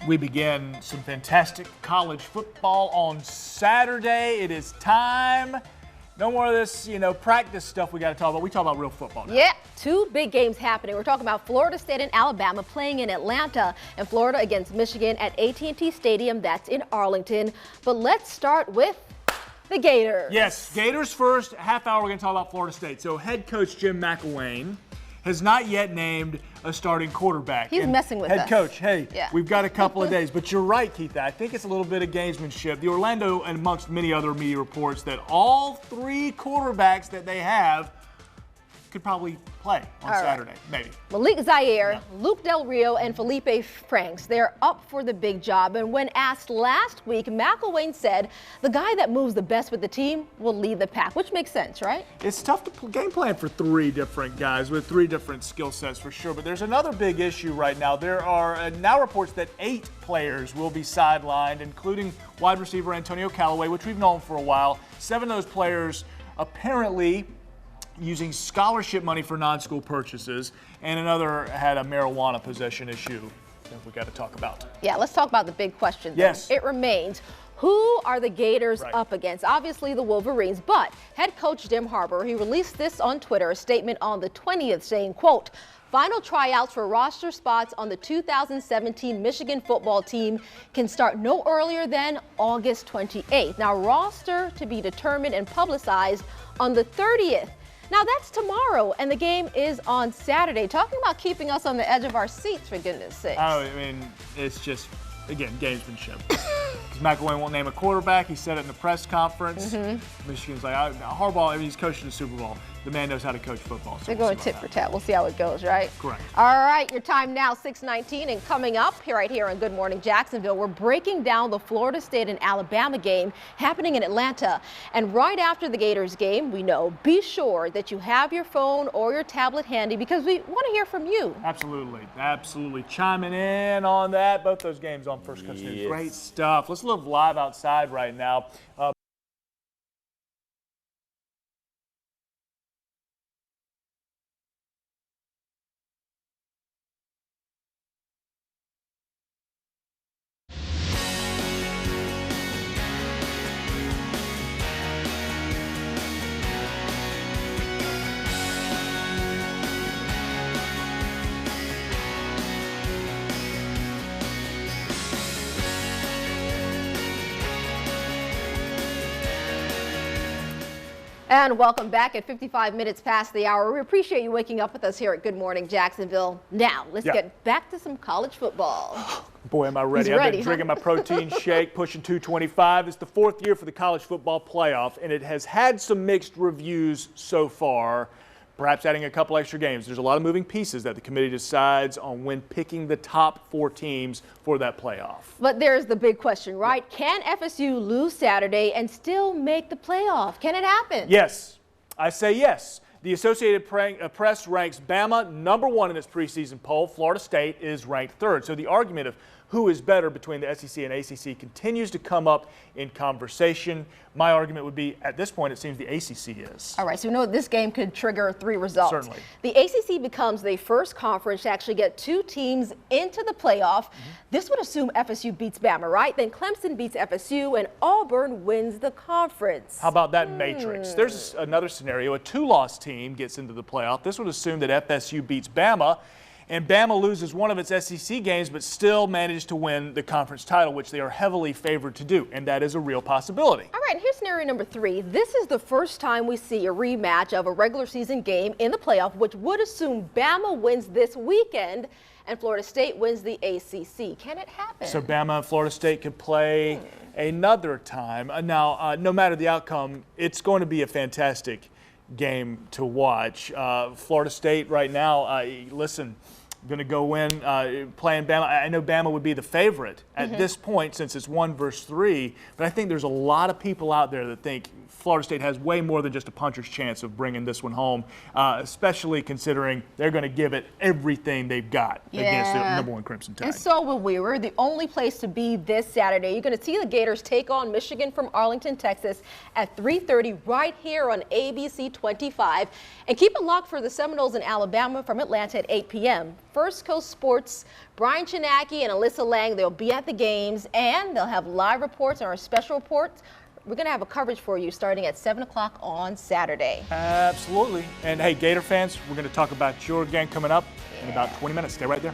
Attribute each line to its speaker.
Speaker 1: We begin some fantastic college football on Saturday. It is time. No more of this, practice stuff we got to talk about. We talk about real football now.
Speaker 2: Yeah, two big games happening. We're talking about Florida State and Alabama playing in Atlanta, and Florida against Michigan at AT&T Stadium. That's in Arlington. But let's start with the Gators.
Speaker 1: Yes, Gators first. Half hour, we're going to talk about Florida State. So head coach Jim McElwain has not yet named a starting quarterback.
Speaker 2: He's messing with us.
Speaker 1: Head coach, hey,
Speaker 2: yeah.
Speaker 1: We've got a couple of days. But you're right, Keith. I think it's a little bit of gamesmanship. The Orlando, and amongst many other media reports, that all three quarterbacks that they have could probably play on Saturday, maybe.
Speaker 2: Malik Zaire, Luke Del Rio, and Felipe Franks, they're up for the big job. And when asked last week, McElwain said the guy that moves the best with the team will lead the pack, which makes sense, right?
Speaker 1: It's tough to game plan for three different guys with three different skill sets for sure. But there's another big issue right now. There are now reports that 8 players will be sidelined, including wide receiver Antonio Callaway, which we've known for a while. 7 of those players apparently using scholarship money for non-school purchases, and another had a marijuana possession issue that we got to talk about.
Speaker 2: Yeah, let's talk about the big question.
Speaker 1: Yes.
Speaker 2: It remains, who are the Gators up against? Obviously the Wolverines, but head coach Jim Harbaugh, he released this on Twitter, a statement on the 20th saying, quote, final tryouts for roster spots on the 2017 Michigan football team can start no earlier than August 28th. Now, roster to be determined and publicized on the 30th. Now, that's tomorrow, and the game is on Saturday. Talking about keeping us on the edge of our seats, for goodness sakes.
Speaker 1: Oh, I mean, it's just, again, gamesmanship. McElwain won't name a quarterback. He said it in the press conference. Michigan's like, Harbaugh, he's coaching the Super Bowl. The man knows how to coach football. So
Speaker 2: they're going tit for tat. We'll see how it goes, right?
Speaker 1: Correct.
Speaker 2: All right, your time now, 6:19, and coming up right here on Good Morning Jacksonville, we're breaking down the Florida State and Alabama game happening in Atlanta. And right after the Gators game, we know, be sure that you have your phone or your tablet handy because we want to hear from you.
Speaker 1: Absolutely. Absolutely. Chiming in on that. Both those games on First Coast News. Great stuff. Let's live live outside right now.
Speaker 2: And welcome back at 55 minutes past the hour. We appreciate you waking up with us here at Good Morning Jacksonville. Now, let's get back to some college football.
Speaker 1: Boy, am I ready. I've been drinking my protein shake, pushing 225. It's the 4th year for the college football playoff, and it has had some mixed reviews so far, perhaps adding a couple extra games. There's a lot of moving pieces that the committee decides on when picking the top 4 teams for that playoff.
Speaker 2: But there's the big question, right? Can FSU lose Saturday and still make the playoff? Can it happen?
Speaker 1: Yes. I say yes. The Associated Press ranks Bama #1 in its preseason poll. Florida State is ranked 3rd. So the argument of who is better between the SEC and ACC continues to come up in conversation. My argument would be, at this point, it seems the ACC is.
Speaker 2: All right, so we know this game could trigger 3 results.
Speaker 1: Certainly.
Speaker 2: The ACC becomes the first conference to actually get 2 teams into the playoff. This would assume FSU beats Bama, right? Then Clemson beats FSU and Auburn wins the conference.
Speaker 1: How about that matrix? There's another scenario. A 2-loss team gets into the playoff. This would assume that FSU beats Bama, and Bama loses one of its SEC games but still manages to win the conference title, which they are heavily favored to do, and that is a real possibility.
Speaker 2: All right, and here's scenario number 3. This is the first time we see a rematch of a regular season game in the playoff, which would assume Bama wins this weekend and Florida State wins the ACC. Can it happen?
Speaker 1: So Bama and Florida State could play another time. Now, no matter the outcome, it's going to be a fantastic game to watch. Florida State right now, listen, going to go in playing Bama. I know Bama would be the favorite at this point since it's 1 versus 3, but I think there's a lot of people out there that think Florida State has way more than just a puncher's chance of bringing this one home, especially considering they're going to give it everything they've got against the #1 Crimson Tide.
Speaker 2: And so will we. We're the only place to be this Saturday. You're going to see the Gators take on Michigan from Arlington, Texas at 3:30 right here on ABC 25. And keep it locked for the Seminoles in Alabama from Atlanta at 8 p.m. First Coast Sports, Brian Chinaki and Alyssa Lang, they'll be at the games, and they'll have live reports and our special reports. We're going to have a coverage for you starting at 7 o'clock on Saturday.
Speaker 1: Absolutely. And hey, Gator fans, we're going to talk about your game coming up in about 20 minutes. Stay right there.